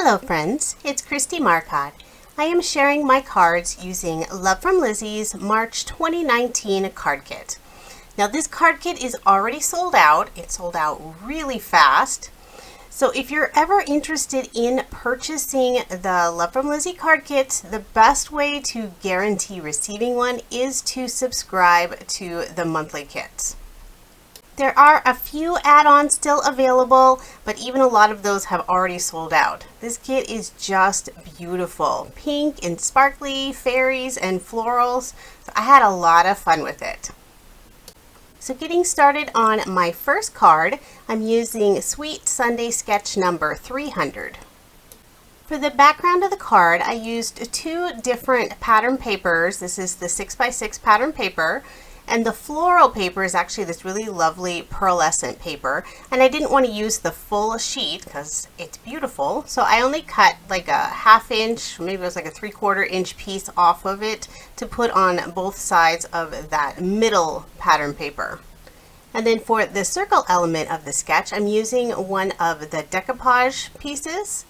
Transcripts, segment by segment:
Hello friends, it's Kristie Marcotte. I am sharing my cards using Love From Lizi's March 2019 card kit. Now this card kit is already sold out. It sold out really fast. So if you're ever interested in purchasing the Love From Lizi card kits, the best way to guarantee receiving one is to subscribe to the monthly kits. There are a few add-ons still available, but even a lot of those have already sold out. This kit is just beautiful. Pink and sparkly, fairies and florals. So I had a lot of fun with it. So getting started on my first card, I'm using Sweet Sunday sketch number 300. For the background of the card, I used two different pattern papers. This is the 6x6 pattern paper. And the floral paper is actually this really lovely pearlescent paper. And I didn't want to use the full sheet because it's beautiful. So I only cut like a 1/2 inch, maybe it was like a 3/4 inch piece off of it to put on both sides of that middle pattern paper. And then for the circle element of the sketch, I'm using one of the decoupage pieces.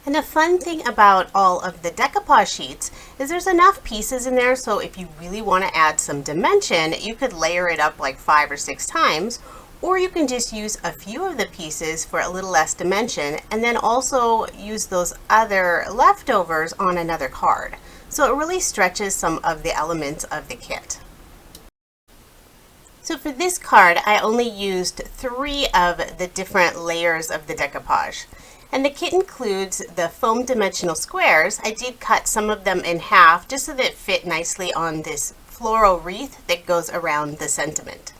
And the fun thing about all of the decoupage sheets is there's enough pieces in there, so if you really want to add some dimension, you could layer it up like 5 or 6 times, or you can just use a few of the pieces for a little less dimension and then also use those other leftovers on another card. So it really stretches some of the elements of the kit. So for this card, I only used 3 of the different layers of the decoupage. And the kit includes the foam dimensional squares. I did cut some of them in half just so that it fit nicely on this floral wreath that goes around the sentiment.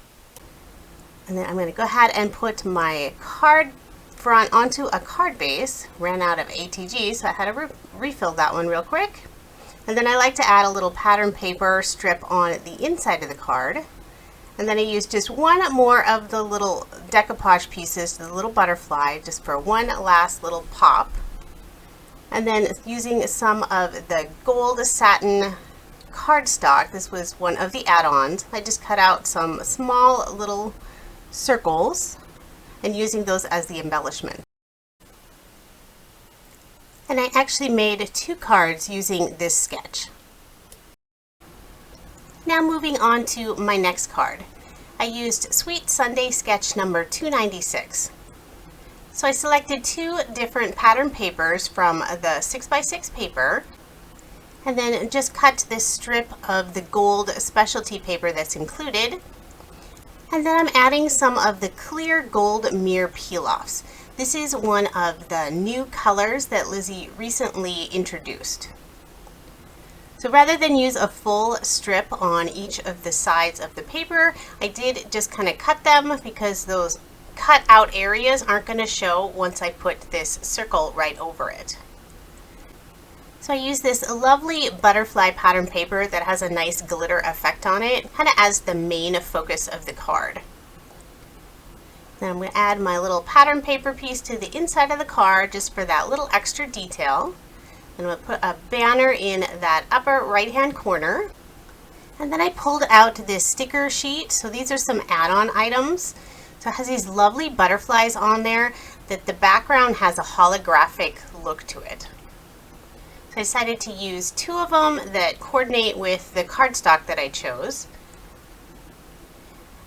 And then I'm going to go ahead and put my card front onto a card base. Ran out of ATG, so I had to refill that one real quick. And then I like to add a little pattern paper strip on the inside of the card. And then I used just one more of the little decoupage pieces, the little butterfly, just for one last little pop. And then using some of the gold satin cardstock, this was one of the add-ons, I just cut out some small little circles and using those as the embellishment. And I actually made 2 cards using this sketch. Now moving on to my next card. I used Sweet Sunday sketch number 296. So I selected 2 different pattern papers from the 6x6 paper and then just cut this strip of the gold specialty paper that's included. And then I'm adding some of the clear gold mirror peel-offs. This is one of the new colors that Lizi recently introduced. So rather than use a full strip on each of the sides of the paper, I did just kind of cut them because those cut out areas aren't going to show once I put this circle right over it. So I use this lovely butterfly pattern paper that has a nice glitter effect on it, kind of as the main focus of the card. Then I'm going to add my little pattern paper piece to the inside of the card just for that little extra detail. I'm going to put a banner in that upper right hand corner. And then I pulled out this sticker sheet. So these are some add-on items. So it has these lovely butterflies on there that the background has a holographic look to it. So I decided to use 2 of them that coordinate with the cardstock that I chose.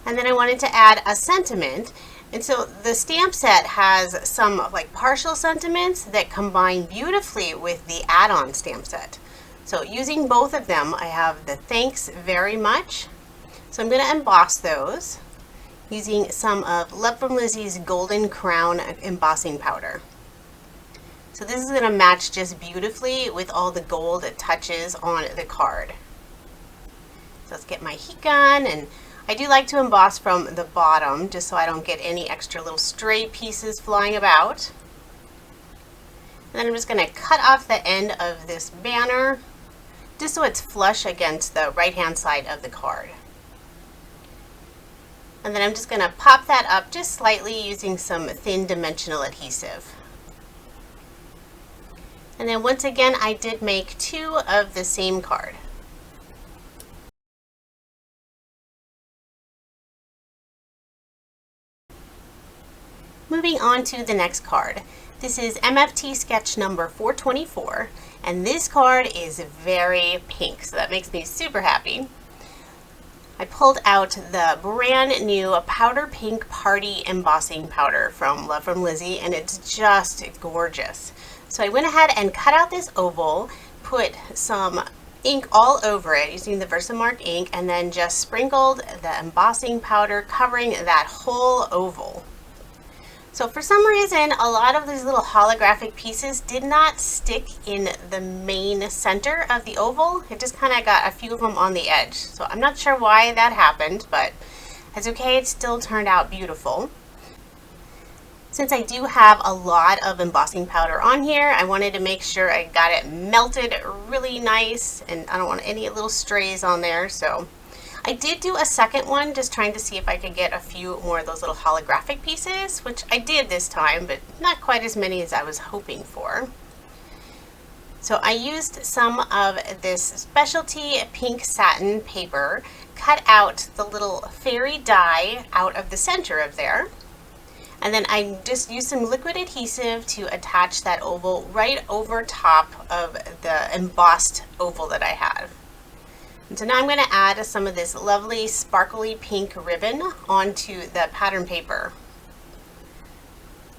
And then I wanted to add a sentiment. And so the stamp set has some like partial sentiments that combine beautifully with the add-on stamp set. So using both of them, I have the thanks very much. So I'm going to emboss those using some of Love From Lizi's Golden Crown embossing powder. So this is going to match just beautifully with all the gold touches on the card. So let's get my heat gun, and I do like to emboss from the bottom just so I don't get any extra little stray pieces flying about. And then I'm just going to cut off the end of this banner just so it's flush against the right hand side of the card. And then I'm just going to pop that up just slightly using some thin dimensional adhesive. And then once again, I did make 2 of the same card. Moving on to the next card. This is MFT sketch number 424, and this card is very pink, so that makes me super happy. I pulled out the brand new powder pink party embossing powder from Love From Lizi, and it's just gorgeous. So I went ahead and cut out this oval, put some ink all over it using the Versamark ink, and then just sprinkled the embossing powder covering that whole oval. So for some reason, a lot of these little holographic pieces did not stick in the main center of the oval. It just kind of got a few of them on the edge. So I'm not sure why that happened, but it's okay. It still turned out beautiful. Since I do have a lot of embossing powder on here, I wanted to make sure I got it melted really nice, and I don't want any little strays on there. So I did do a second one, just trying to see if I could get a few more of those little holographic pieces, which I did this time, but not quite as many as I was hoping for. So I used some of this specialty pink satin paper, cut out the little fairy die out of the center of there, and then I just used some liquid adhesive to attach that oval right over top of the embossed oval that I had. And so now I'm going to add some of this lovely sparkly pink ribbon onto the pattern paper.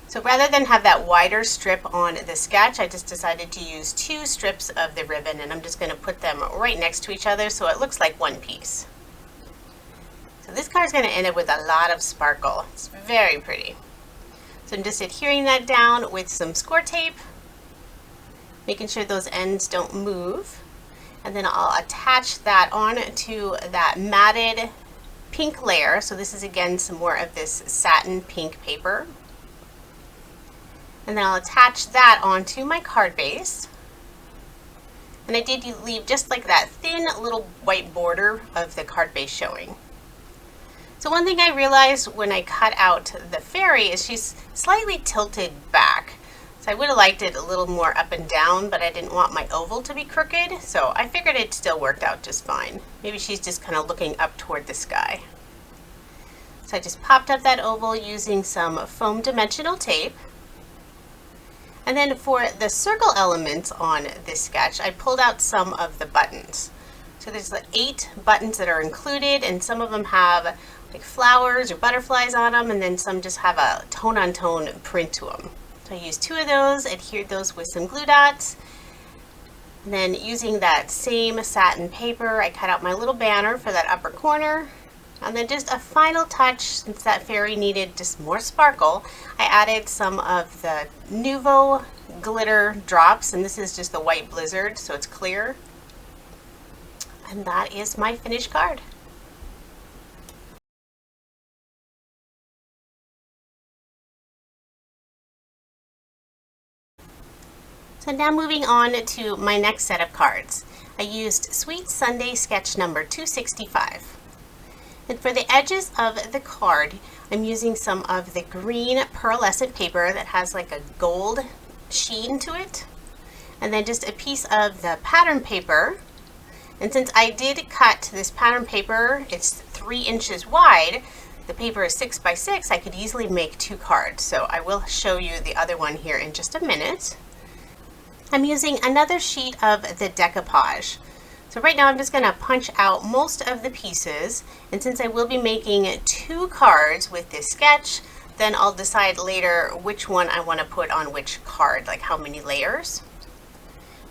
So rather than have that wider strip on the sketch, I just decided to use 2 strips of the ribbon, and I'm just going to put them right next to each other so it looks like one piece. So this card is going to end up with a lot of sparkle. It's very pretty. So I'm just adhering that down with some score tape, making sure those ends don't move. And then I'll attach that on to that matted pink layer. So this is again some more of this satin pink paper. And then I'll attach that onto my card base. And I did leave just like that thin little white border of the card base showing. So one thing I realized when I cut out the fairy is she's slightly tilted back. So I would have liked it a little more up and down, but I didn't want my oval to be crooked, so I figured it still worked out just fine. Maybe she's just kind of looking up toward the sky. So I just popped up that oval using some foam dimensional tape. And then for the circle elements on this sketch, I pulled out some of the buttons. So there's like 8 buttons that are included, and some of them have like flowers or butterflies on them, and then some just have a tone-on-tone print to them. So I used 2 of those, adhered those with some glue dots. And then using that same satin paper, I cut out my little banner for that upper corner. And then just a final touch, since that fairy needed just more sparkle, I added some of the Nuvo glitter drops, and this is just the white blizzard, so it's clear. And that is my finished card. So now moving on to my next set of cards. I used Sweet Sunday sketch number 265. And for the edges of the card, I'm using some of the green pearlescent paper that has like a gold sheen to it. And then just a piece of the pattern paper. And since I did cut this pattern paper, it's 3 inches wide, the paper is 6 by 6, I could easily make 2 cards. So I will show you the other one here in just a minute. I'm using another sheet of the decoupage. So right now I'm just going to punch out most of the pieces, and since I will be making 2 cards with this sketch, then I'll decide later which one I want to put on which card, like how many layers.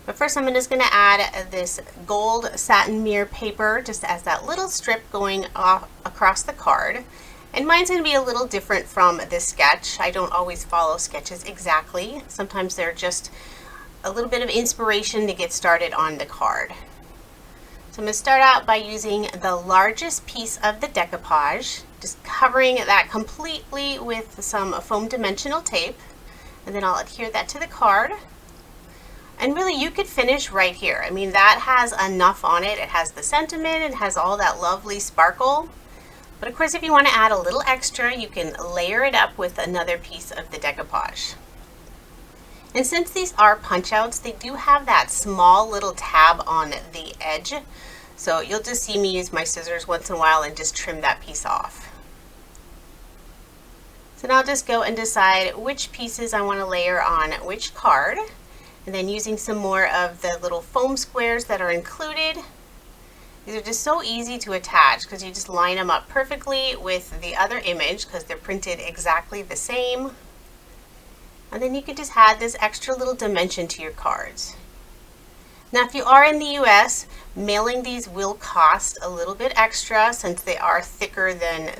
But first I'm just going to add this gold satin mirror paper just as that little strip going off across the card. And mine's going to be a little different from this sketch. I don't always follow sketches exactly. Sometimes they're just a little bit of inspiration to get started on the card. So I'm going to start out by using the largest piece of the decoupage, just covering that completely with some foam dimensional tape, and then I'll adhere that to the card. And really you could finish right here. I mean, that has enough on it. It has the sentiment, it has all that lovely sparkle. But of course, if you want to add a little extra, you can layer it up with another piece of the decoupage. And since these are punch outs, they do have that small little tab on the edge. So you'll just see me use my scissors once in a while and just trim that piece off. So now I'll just go and decide which pieces I want to layer on which card. And then using some more of the little foam squares that are included. These are just so easy to attach because you just line them up perfectly with the other image because they're printed exactly the same. And then you can just add this extra little dimension to your cards. Now if you are in the US, mailing these will cost a little bit extra since they are thicker than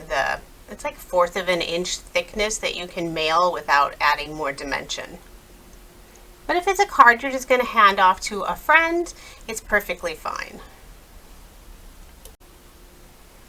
it's like 1/4 of an inch thickness that you can mail without adding more dimension. But if it's a card you're just going to hand off to a friend, it's perfectly fine.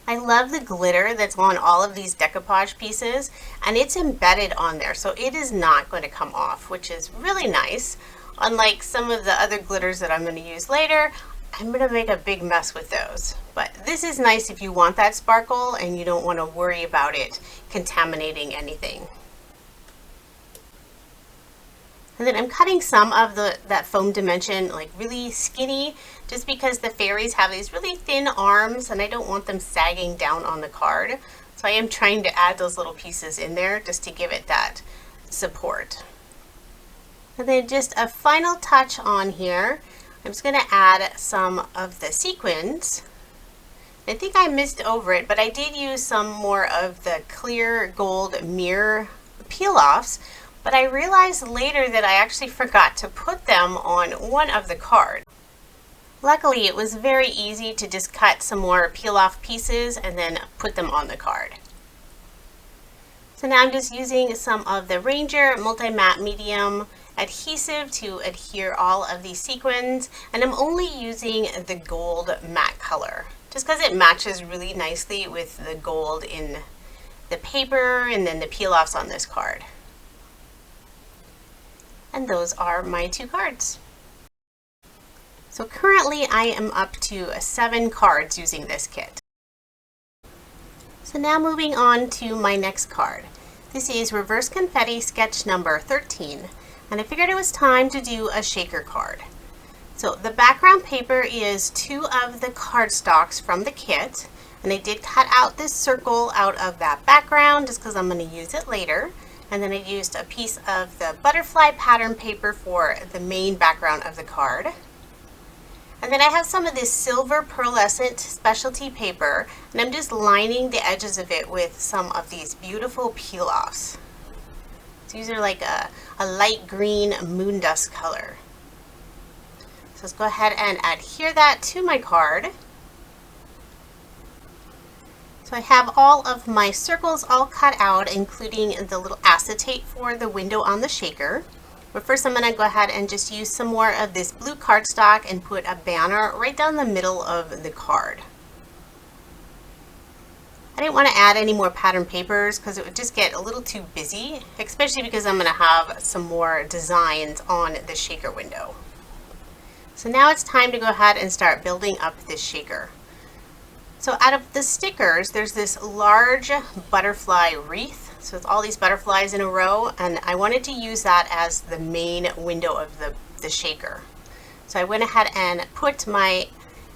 I love the glitter that's on all of these decoupage pieces, and it's embedded on there, so it is not going to come off, which is really nice. Unlike some of the other glitters that I'm going to use later, I'm going to make a big mess with those. But this is nice if you want that sparkle and you don't want to worry about it contaminating anything. And then I'm cutting some of that foam dimension like really skinny just because the fairies have these really thin arms and I don't want them sagging down on the card. So I am trying to add those little pieces in there just to give it that support. And then just a final touch on here. I'm just going to add some of the sequins. I think I missed over it, but I did use some more of the clear gold mirror peel-offs. But I realized later that I actually forgot to put them on one of the cards. Luckily, it was very easy to just cut some more peel-off pieces and then put them on the card. So now I'm just using some of the Ranger Multi-Matte Medium adhesive to adhere all of these sequins, and I'm only using the gold matte color just because it matches really nicely with the gold in the paper and then the peel-offs on this card. And those are my 2 cards. So currently I am up to 7 cards using this kit. So now moving on to my next card. This is Reverse Confetti sketch number 13, and I figured it was time to do a shaker card. So the background paper is 2 of the cardstocks from the kit, and I did cut out this circle out of that background just because I'm going to use it later. And then I used a piece of the butterfly pattern paper for the main background of the card. And then I have some of this silver pearlescent specialty paper, and I'm just lining the edges of it with some of these beautiful peel-offs. So these are like a light green moon dust color. So let's go ahead and adhere that to my card. So I have all of my circles all cut out, including the little acetate for the window on the shaker. But first I'm going to go ahead and just use some more of this blue cardstock and put a banner right down the middle of the card. I didn't want to add any more pattern papers because it would just get a little too busy, especially because I'm going to have some more designs on the shaker window. So now it's time to go ahead and start building up this shaker. So out of the stickers, there's this large butterfly wreath. So it's all these butterflies in a row, and I wanted to use that as the main window of the shaker. So I went ahead and put my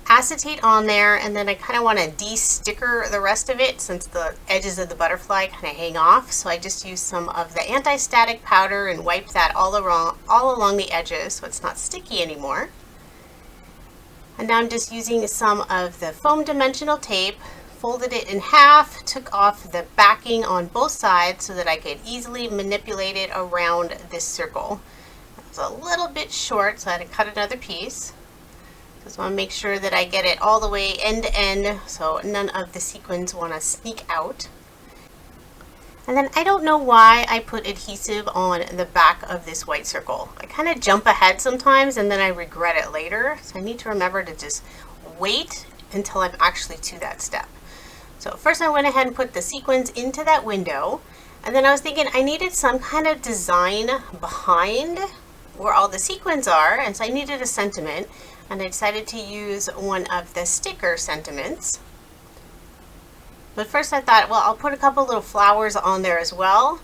acetate on there, and then I kind of want to de-sticker the rest of it since the edges of the butterfly kind of hang off. So I just used some of the anti-static powder and wiped that all along the edges so it's not sticky anymore. And now I'm just using some of the foam dimensional tape, folded it in half, took off the backing on both sides so that I could easily manipulate it around this circle. It was a little bit short, so I had to cut another piece. Just want to make sure that I get it all the way end to end so none of the sequins want to sneak out. And then I don't know why I put adhesive on the back of this white circle. I kind of jump ahead sometimes and then I regret it later. So I need to remember to just wait until I'm actually to that step. So first I went ahead and put the sequins into that window. And then I was thinking I needed some kind of design behind where all the sequins are. And so I needed a sentiment. And I decided to use one of the sticker sentiments. But first I thought, well, I'll put a couple little flowers on there as well.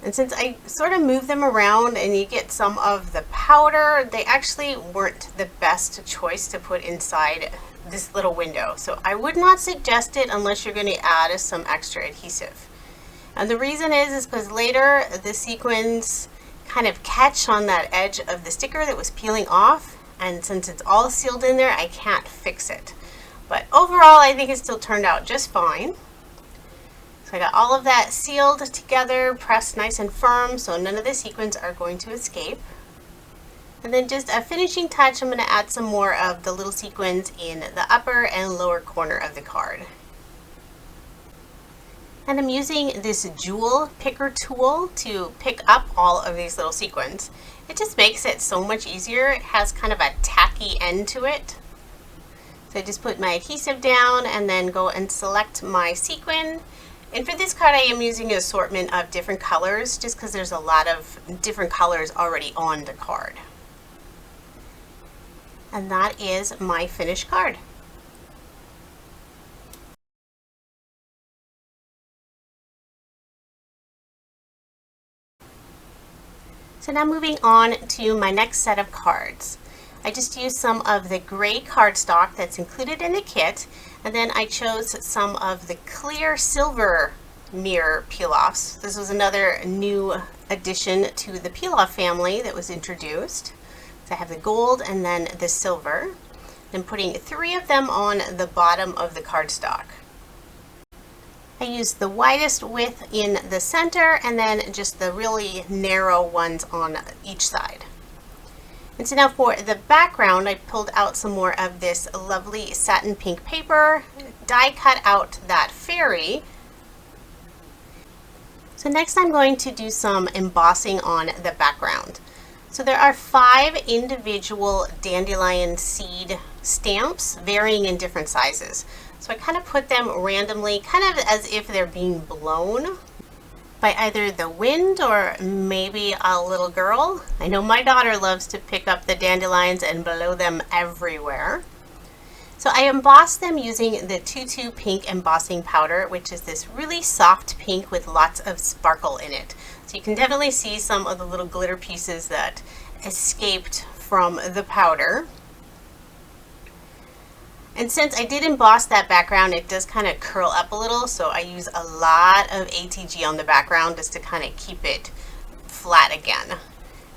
And since I sort of move them around and you get some of the powder, they actually weren't the best choice to put inside this little window. So I would not suggest it unless you're going to add some extra adhesive. And the reason is because later the sequins kind of catch on that edge of the sticker that was peeling off, and since it's all sealed in there, I can't fix it. But overall, I think it still turned out just fine. So I got all of that sealed together, pressed nice and firm, so none of the sequins are going to escape. And then just a finishing touch, I'm going to add some more of the little sequins in the upper and lower corner of the card. And I'm using this jewel picker tool to pick up all of these little sequins. It just makes it so much easier. It has kind of a tacky end to it. So I just put my adhesive down and then go and select my sequin. And for this card, I am using an assortment of different colors just because there's a lot of different colors already on the card. And that is my finished card. So now moving on to my next set of cards. I just used some of the gray cardstock that's included in the kit, and then I chose some of the clear silver mirror peel-offs. This was another new addition to the peel-off family that was introduced. So I have the gold and then the silver. I'm putting 3 of them on the bottom of the cardstock. I used the widest width in the center and then just the really narrow ones on each side. And so now for the background, I pulled out some more of this lovely satin pink paper, die cut out that fairy. So next I'm going to do some embossing on the background. So there are 5 individual dandelion seed stamps varying in different sizes. So I kind of put them randomly, kind of as if they're being blown by either the wind or maybe a little girl. I know my daughter loves to pick up the dandelions and blow them everywhere. So I embossed them using the Tutu Pink embossing powder, which is this really soft pink with lots of sparkle in it. So you can definitely see some of the little glitter pieces that escaped from the powder. And since I did emboss that background, it does kind of curl up a little, so I use a lot of ATG on the background just to kind of keep it flat again.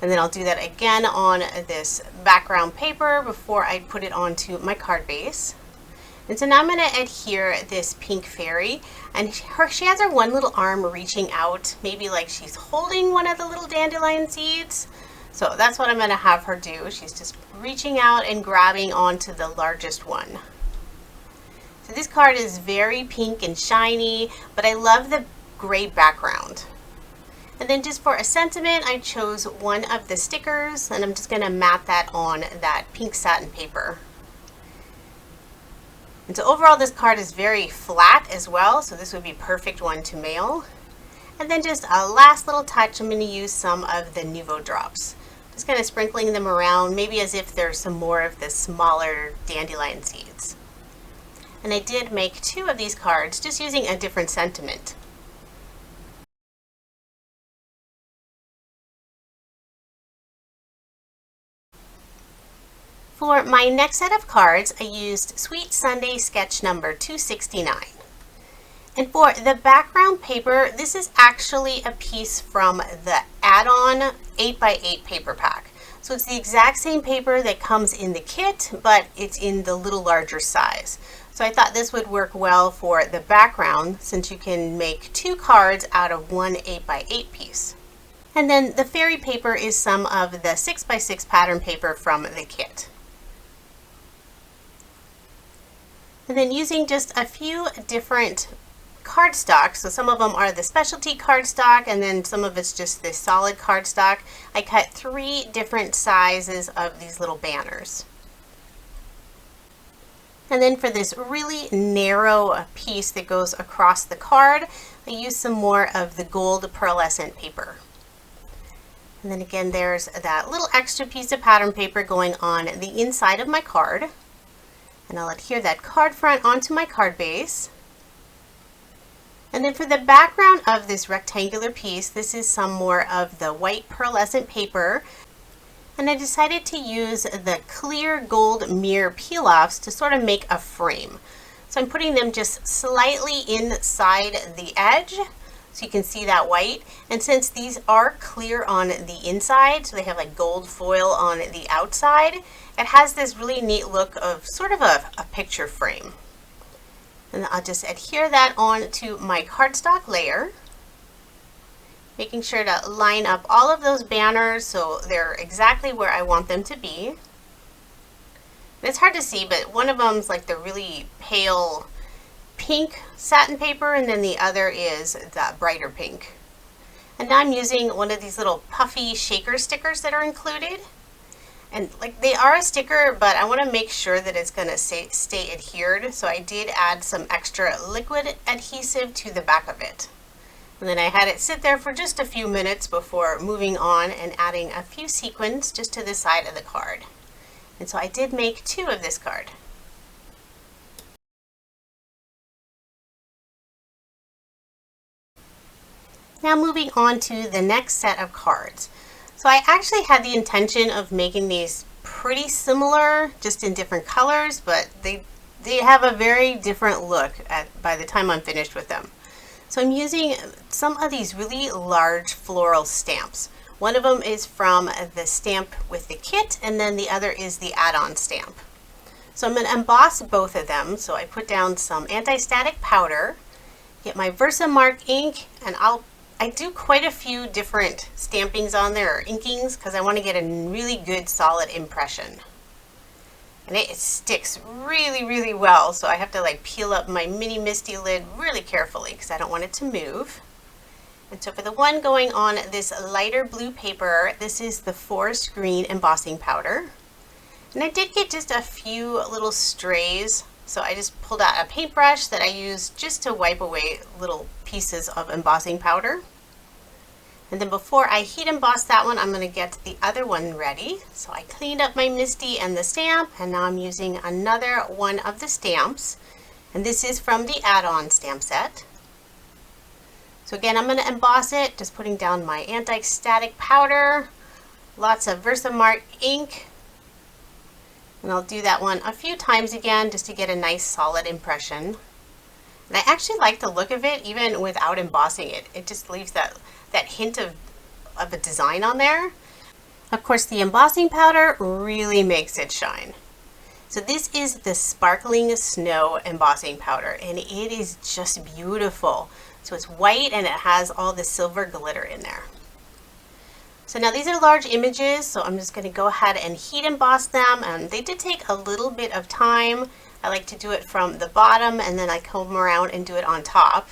And then I'll do that again on this background paper before I put it onto my card base. And so now I'm going to adhere this pink fairy, and she has her one little arm reaching out, maybe like she's holding one of the little dandelion seeds. So that's what I'm going to have her do. She's just reaching out and grabbing onto the largest one. So this card is very pink and shiny, but I love the gray background. And then just for a sentiment, I chose one of the stickers, and I'm just going to mat that on that pink satin paper. And so overall, this card is very flat as well, so this would be a perfect one to mail. And then just a last little touch, I'm going to use some of the Nuvo drops. Just kind of sprinkling them around, maybe as if there's some more of the smaller dandelion seeds. And I did make 2 of these cards just using a different sentiment. For my next set of cards, I used Sweet Sunday sketch number 269. And for the background paper, this is actually a piece from the add-on 8x8 paper pack. So it's the exact same paper that comes in the kit, but it's in the little larger size. So I thought this would work well for the background since you can make 2 cards out of one 8x8 piece. And then the fairy paper is some of the 6x6 pattern paper from the kit. And then using just a few different cardstock, so some of them are the specialty cardstock and then some of it's just the solid cardstock. I cut 3 different sizes of these little banners. And then for this really narrow piece that goes across the card, I used some more of the gold pearlescent paper. And then again, there's that little extra piece of pattern paper going on the inside of my card. And I'll adhere that card front onto my card base. And then for the background of this rectangular piece, this is some more of the white pearlescent paper. And I decided to use the clear gold mirror peel-offs to sort of make a frame. So I'm putting them just slightly inside the edge so you can see that white. And since these are clear on the inside, so they have like gold foil on the outside, it has this really neat look of sort of a picture frame. And I'll just adhere that onto my cardstock layer, making sure to line up all of those banners so they're exactly where I want them to be. And it's hard to see, but one of them's like the really pale pink satin paper, and then the other is the brighter pink. And now I'm using one of these little puffy shaker stickers that are included. And like they are a sticker, but I want to make sure that it's going to stay adhered. So I did add some extra liquid adhesive to the back of it. And then I had it sit there for just a few minutes before moving on and adding a few sequins just to the side of the card. And so I did make 2 of this card. Now moving on to the next set of cards. So I actually had the intention of making these pretty similar, just in different colors, but they have a very different look by the time I'm finished with them. So I'm using some of these really large floral stamps. One of them is from the stamp with the kit, and then the other is the add-on stamp. So I'm going to emboss both of them. So I put down some anti-static powder, get my Versamark ink, and I do quite a few different stampings on there, or inkings, because I want to get a really good solid impression. And it sticks really, really well, so I have to like peel up my mini Misty lid really carefully because I don't want it to move. And so for the one going on this lighter blue paper, this is the Forest Green embossing powder. And I did get just a few little strays, so I just pulled out a paintbrush that I used just to wipe away little pieces of embossing powder. And then before I heat emboss that one, I'm going to get the other one ready. So I cleaned up my Misty and the stamp, and now I'm using another one of the stamps. And this is from the add-on stamp set. So again, I'm going to emboss it, just putting down my anti-static powder, lots of Versamark ink. And I'll do that one a few times again, just to get a nice solid impression. And I actually like the look of it, even without embossing it. It just leaves that hint of a design on there. Of course, the embossing powder really makes it shine. So this is the Sparkling Snow embossing powder, and it is just beautiful. So it's white and it has all the silver glitter in there. So now these are large images, so I'm just going to go ahead and heat emboss them, and they did take a little bit of time. I like to do it from the bottom, and then I come around and do it on top.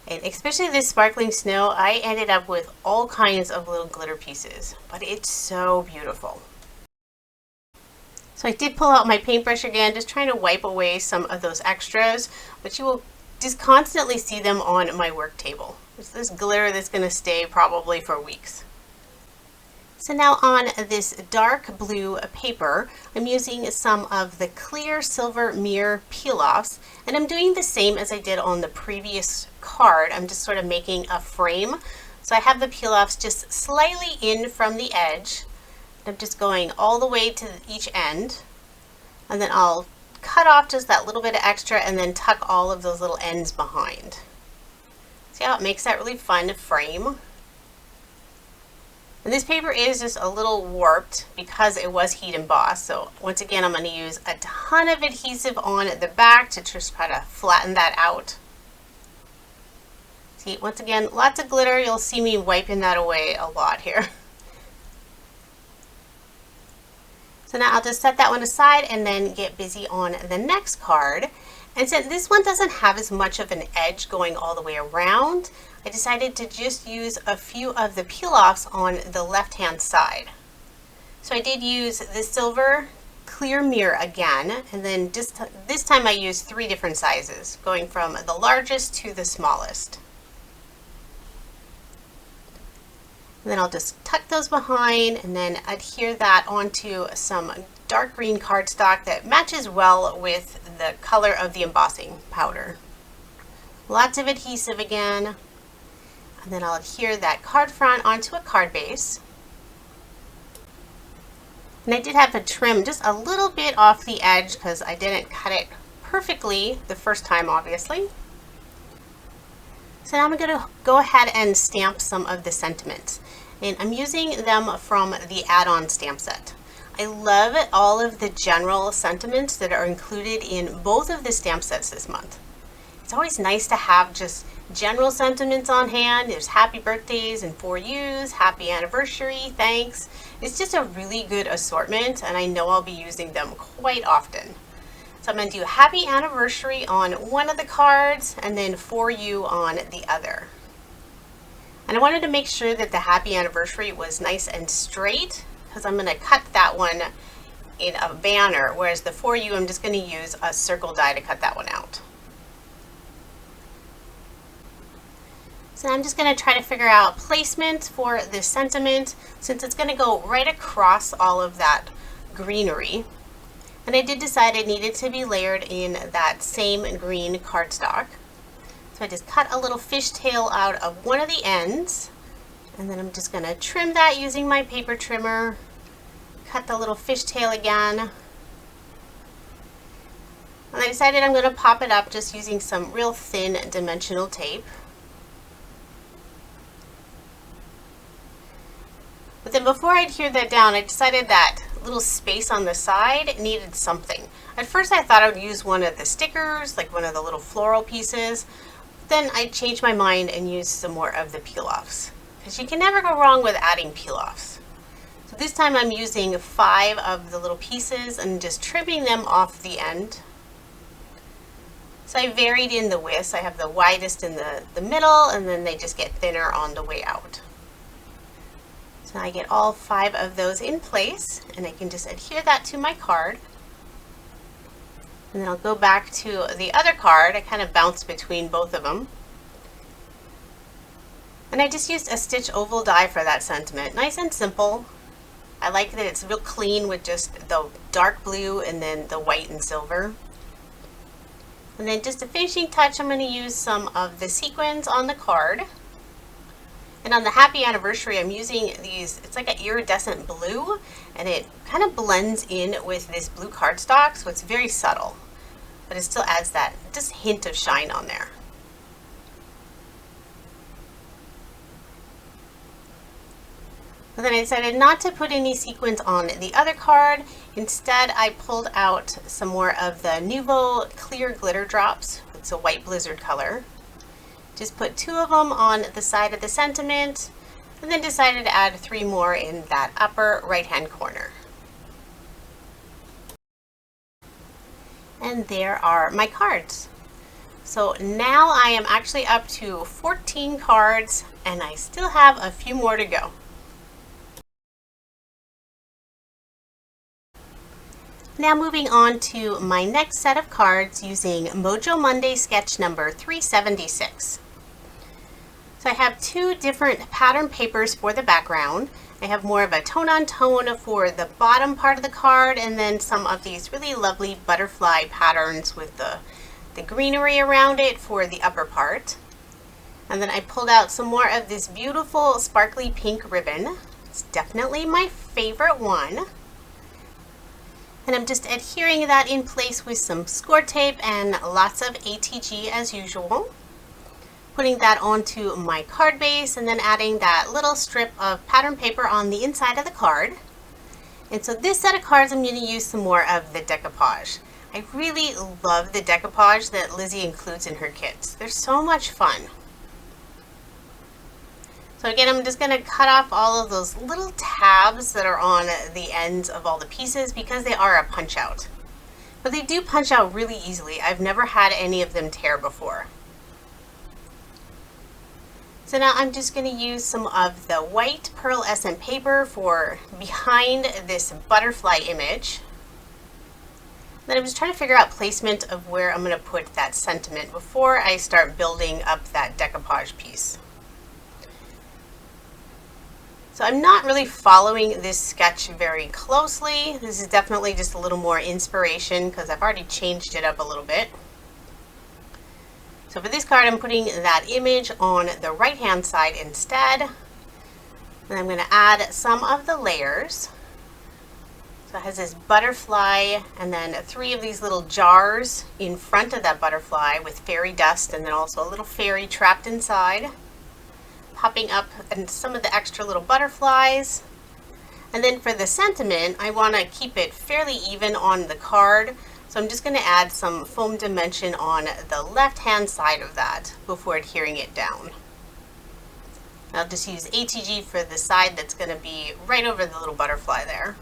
And especially this Sparkling Snow, I ended up with all kinds of little glitter pieces, but it's so beautiful. So I did pull out my paintbrush again, just trying to wipe away some of those extras, but you will just constantly see them on my work table. It's this glitter that's going to stay probably for weeks. So now on this dark blue paper, I'm using some of the clear silver mirror peel-offs, and I'm doing the same as I did on the previous card. I'm just sort of making a frame. So I have the peel-offs just slightly in from the edge. I'm just going all the way to each end, and then I'll cut off just that little bit of extra and then tuck all of those little ends behind. See how it makes that really fun frame? And this paper is just a little warped because it was heat embossed. So once again, I'm going to use a ton of adhesive on the back to just try to flatten that out. See, once again, lots of glitter. You'll see me wiping that away a lot here. So now I'll just set that one aside and then get busy on the next card. And since this one doesn't have as much of an edge going all the way around, I decided to just use a few of the peel-offs on the left-hand side. So I did use the silver clear mirror again, and then just this time I used 3 different sizes, going from the largest to the smallest. And then I'll just tuck those behind and then adhere that onto some dark green cardstock that matches well with the color of the embossing powder. Lots of adhesive again. And then I'll adhere that card front onto a card base. And I did have to trim just a little bit off the edge because I didn't cut it perfectly the first time, obviously. So now I'm going to go ahead and stamp some of the sentiments. And I'm using them from the add-on stamp set. I love all of the general sentiments that are included in both of the stamp sets this month. It's always nice to have just general sentiments on hand. There's happy birthdays and for yous, happy anniversary, thanks. It's just a really good assortment, and I know I'll be using them quite often. So I'm going to do happy anniversary on one of the cards and then for you on the other. And I wanted to make sure that the happy anniversary was nice and straight, because I'm going to cut that one in a banner, whereas the for you I'm just going to use a circle die to cut that one out. So I'm just going to try to figure out placement for this sentiment, since it's going to go right across all of that greenery. And I did decide it needed to be layered in that same green cardstock. So I just cut a little fishtail out of one of the ends, and then I'm just going to trim that using my paper trimmer. Cut the little fishtail again. And I decided I'm going to pop it up just using some real thin dimensional tape. But then before I'd adhere that down, I decided that little space on the side needed something. At first I thought I would use one of the stickers, like one of the little floral pieces. Then I changed my mind and used some more of the peel-offs, because you can never go wrong with adding peel-offs. So this time I'm using 5 of the little pieces and just trimming them off the end. So I varied in the widths. I have the widest in the middle, and then they just get thinner on the way out. So I get all 5 of those in place, and I can just adhere that to my card. And then I'll go back to the other card. I kind of bounce between both of them. And I just used a stitch oval die for that sentiment. Nice and simple. I like that it's real clean with just the dark blue and then the white and silver. And then just a finishing touch, I'm going to use some of the sequins on the card. And on the happy anniversary, I'm using these, it's like an iridescent blue, and it kind of blends in with this blue cardstock, so it's very subtle, but it still adds that just hint of shine on there. But then I decided not to put any sequins on the other card. Instead, I pulled out some more of the Nuvo clear glitter drops. It's a white blizzard color. Just put 2 of them on the side of the sentiment, and then decided to add 3 more in that upper right hand corner. And there are my cards. So now I am actually up to 14 cards, and I still have a few more to go. Now moving on to my next set of cards using Mojo Monday sketch number 376. So I have 2 different pattern papers for the background. I have more of a tone-on-tone for the bottom part of the card, and then some of these really lovely butterfly patterns with the greenery around it for the upper part. And then I pulled out some more of this beautiful sparkly pink ribbon. It's definitely my favorite one. And I'm just adhering that in place with some score tape and lots of ATG as usual. Putting that onto my card base, and then adding that little strip of pattern paper on the inside of the card. And so this set of cards, I'm going to use some more of the decoupage. I really love the decoupage that Lizi includes in her kits. They're so much fun. So again, I'm just going to cut off all of those little tabs that are on the ends of all the pieces, because they are a punch out. But they do punch out really easily. I've never had any of them tear before. So now I'm just going to use some of the white pearlescent paper for behind this butterfly image. Then I'm just trying to figure out placement of where I'm going to put that sentiment before I start building up that decoupage piece. So I'm not really following this sketch very closely. This is definitely just a little more inspiration, because I've already changed it up a little bit. So for this card, I'm putting that image on the right hand side instead. And I'm going to add some of the layers. So it has this butterfly and then 3 of these little jars in front of that butterfly with fairy dust, and then also a little fairy trapped inside, popping up, and some of the extra little butterflies. And then for the sentiment, I want to keep it fairly even on the card. So I'm just going to add some foam dimension on the left-hand side of that before adhering it down. I'll just use ATG for the side that's going to be right over the little butterfly there.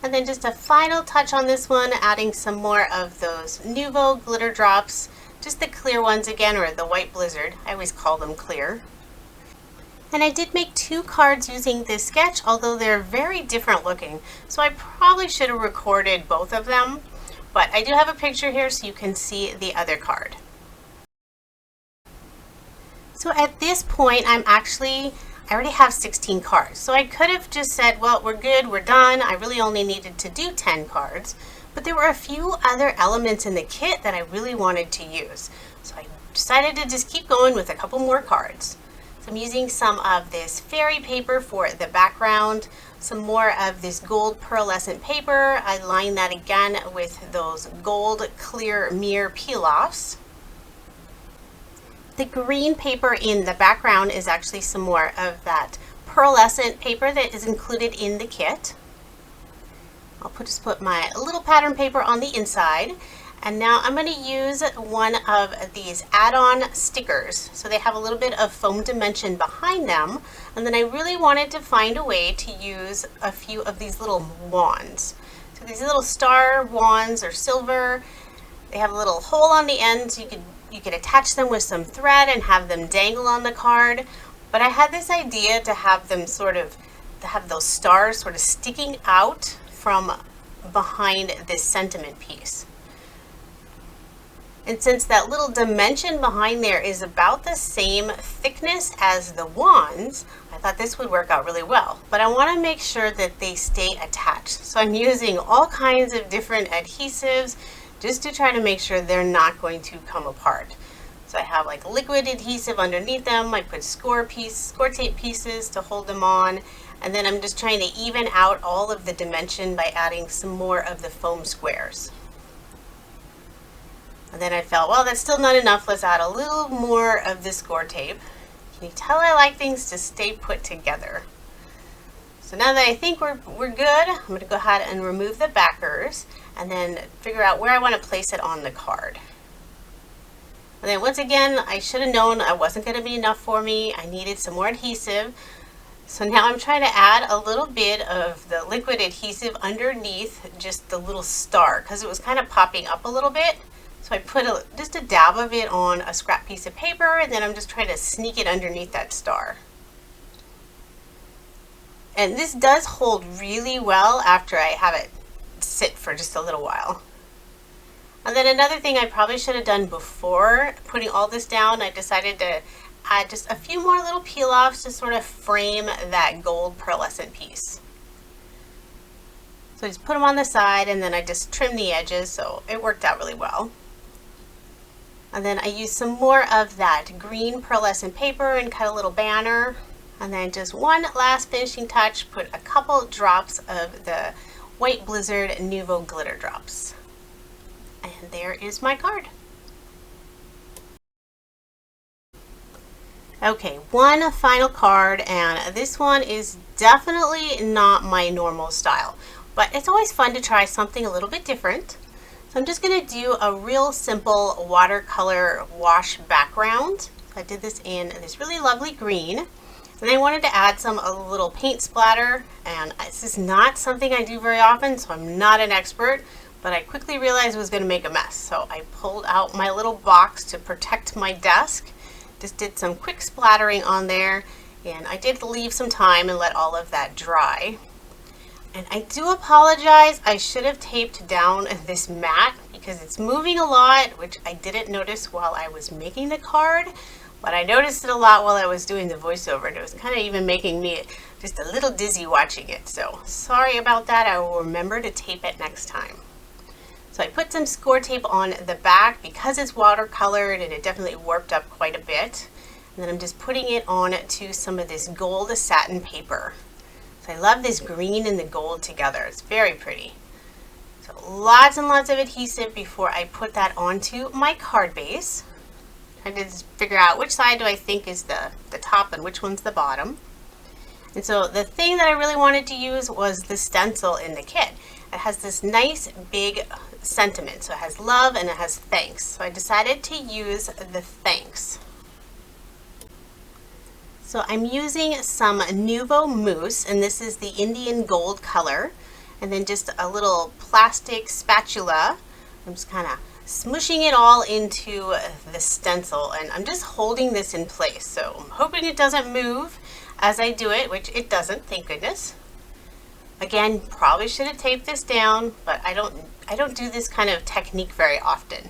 And then just a final touch on this one, adding some more of those Nuvo glitter drops, just the clear ones again, or the white blizzard. I always call them clear. And I did make 2 cards using this sketch, although they're very different looking. So I probably should have recorded both of them, but I do have a picture here so you can see the other card. So at this point, I already have 16 cards. So I could have just said, well, we're good, we're done. I really only needed to do 10 cards, but there were a few other elements in the kit that I really wanted to use. So I decided to just keep going with a couple more cards. So I'm using some of this fairy paper for the background, some more of this gold pearlescent paper. I line that again with those gold clear mirror peel-offs. The green paper in the background is actually some more of that pearlescent paper that is included in the kit. I'll just put my little pattern paper on the inside. And now I'm going to use one of these add-on stickers. So they have a little bit of foam dimension behind them. And then I really wanted to find a way to use a few of these little wands. So these little star wands are silver. They have a little hole on the end, so you could attach them with some thread and have them dangle on the card. But I had this idea to have them have those stars sort of sticking out from behind this sentiment piece. And since that little dimension behind there is about the same thickness as the wands, I thought this would work out really well. But I want to make sure that they stay attached. So I'm using all kinds of different adhesives just to try to make sure they're not going to come apart. So I have like liquid adhesive underneath them. I put score tape pieces to hold them on. And then I'm just trying to even out all of the dimension by adding some more of the foam squares. And then I felt, well, that's still not enough. Let's add a little more of this score tape. Can you tell I like things to stay put together? So now that I think we're good, I'm going to go ahead and remove the backers and then figure out where I want to place it on the card. And then once again, I should have known it wasn't going to be enough for me. I needed some more adhesive. So now I'm trying to add a little bit of the liquid adhesive underneath just the little star because it was kind of popping up a little bit. So I put just a dab of it on a scrap piece of paper, and then I'm just trying to sneak it underneath that star. And this does hold really well after I have it sit for just a little while. And then another thing I probably should have done before putting all this down, I decided to add just a few more little peel-offs to sort of frame that gold pearlescent piece. So I just put them on the side, and then I just trimmed the edges, so it worked out really well. And then I used some more of that green pearlescent paper and cut a little banner. And then just one last finishing touch, put a couple drops of the white blizzard Nuvo glitter drops. And there is my card. Okay, one final card, and this one is definitely not my normal style, but it's always fun to try something a little bit different. So I'm just going to do a real simple watercolor wash background. So I did this in this really lovely green, and I wanted to add a little paint splatter, and this is not something I do very often, so I'm not an expert, but I quickly realized it was going to make a mess. So I pulled out my little box to protect my desk, just did some quick splattering on there, and I did leave some time and let all of that dry. And I do apologize, I should have taped down this mat because it's moving a lot, which I didn't notice while I was making the card, but I noticed it a lot while I was doing the voiceover, and it was kind of even making me just a little dizzy watching it. So sorry about that, I will remember to tape it next time. So I put some score tape on the back because it's watercolored and it definitely warped up quite a bit. And then I'm just putting it on to some of this gold satin paper. So I love this green and the gold together. It's very pretty. So lots and lots of adhesive before I put that onto my card base. I did figure out which side do I think is the top and which one's the bottom. And so the thing that I really wanted to use was the stencil in the kit. It has this nice big sentiment. So it has love and it has thanks. So I decided to use the thanks. So I'm using some Nuvo mousse, and this is the Indian gold color. And then just a little plastic spatula. I'm just kind of smushing it all into the stencil, and I'm just holding this in place. So I'm hoping it doesn't move as I do it, which it doesn't, thank goodness. Again, probably should have taped this down, but I don't do this kind of technique very often.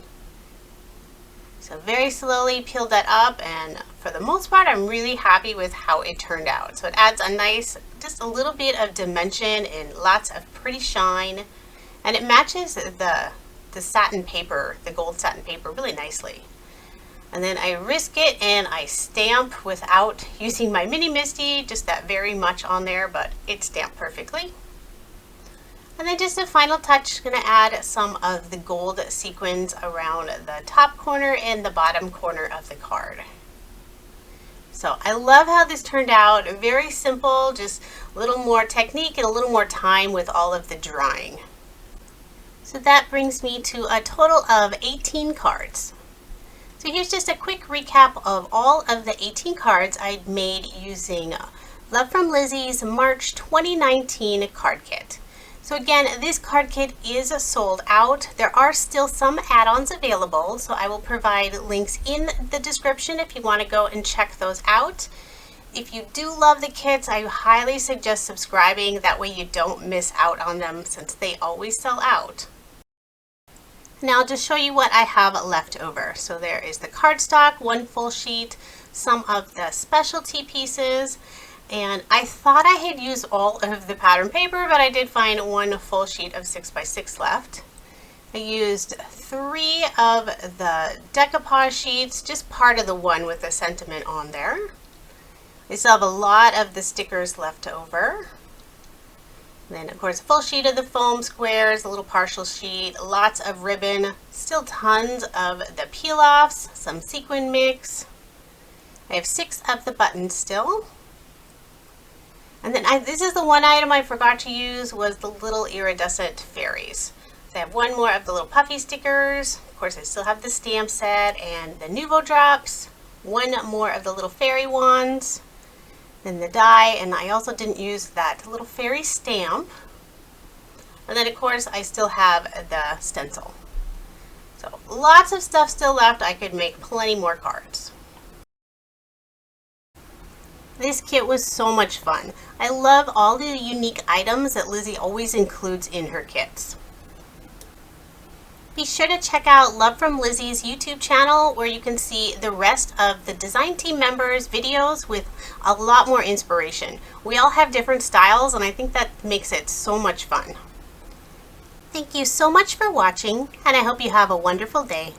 So very slowly peel that up, and for the most part, I'm really happy with how it turned out. So it adds a nice, just a little bit of dimension and lots of pretty shine, and it matches the satin paper, the gold satin paper, really nicely. And then I risk it and I stamp without using my mini Misty, just that very much on there, but it stamped perfectly. And then just a final touch, going to add some of the gold sequins around the top corner and the bottom corner of the card. So I love how this turned out. Very simple, just a little more technique and a little more time with all of the drawing. So that brings me to a total of 18 cards. So here's just a quick recap of all of the 18 cards I made using Love From Lizi's March 2019 card kit. So again, this card kit is sold out. There are still some add-ons available, so I will provide links in the description if you want to go and check those out. If you do love the kits, I highly suggest subscribing. That way you don't miss out on them, since they always sell out. Now I'll just show you what I have left over. So there is the cardstock, one full sheet, some of the specialty pieces, and I thought I had used all of the pattern paper, but I did find one full sheet of 6x6 left. I used 3 of the decoupage sheets, just part of the one with the sentiment on there. I still have a lot of the stickers left over. And then of course a full sheet of the foam squares, a little partial sheet, lots of ribbon, still tons of the peel-offs, some sequin mix. I have 6 of the buttons still. And then this is the one item I forgot to use, was the little iridescent fairies. So I have 1 more of the little puffy stickers. Of course I still have the stamp set and the Nuvo drops, 1 more of the little fairy wands, then the die, and I also didn't use that little fairy stamp. And then of course I still have the stencil. So lots of stuff still left. I could make plenty more cards. This kit was so much fun. I love all the unique items that Lizi always includes in her kits. Be sure to check out Love From Lizi's YouTube channel, where you can see the rest of the design team members' videos with a lot more inspiration. We all have different styles, and I think that makes it so much fun. Thank you so much for watching, and I hope you have a wonderful day.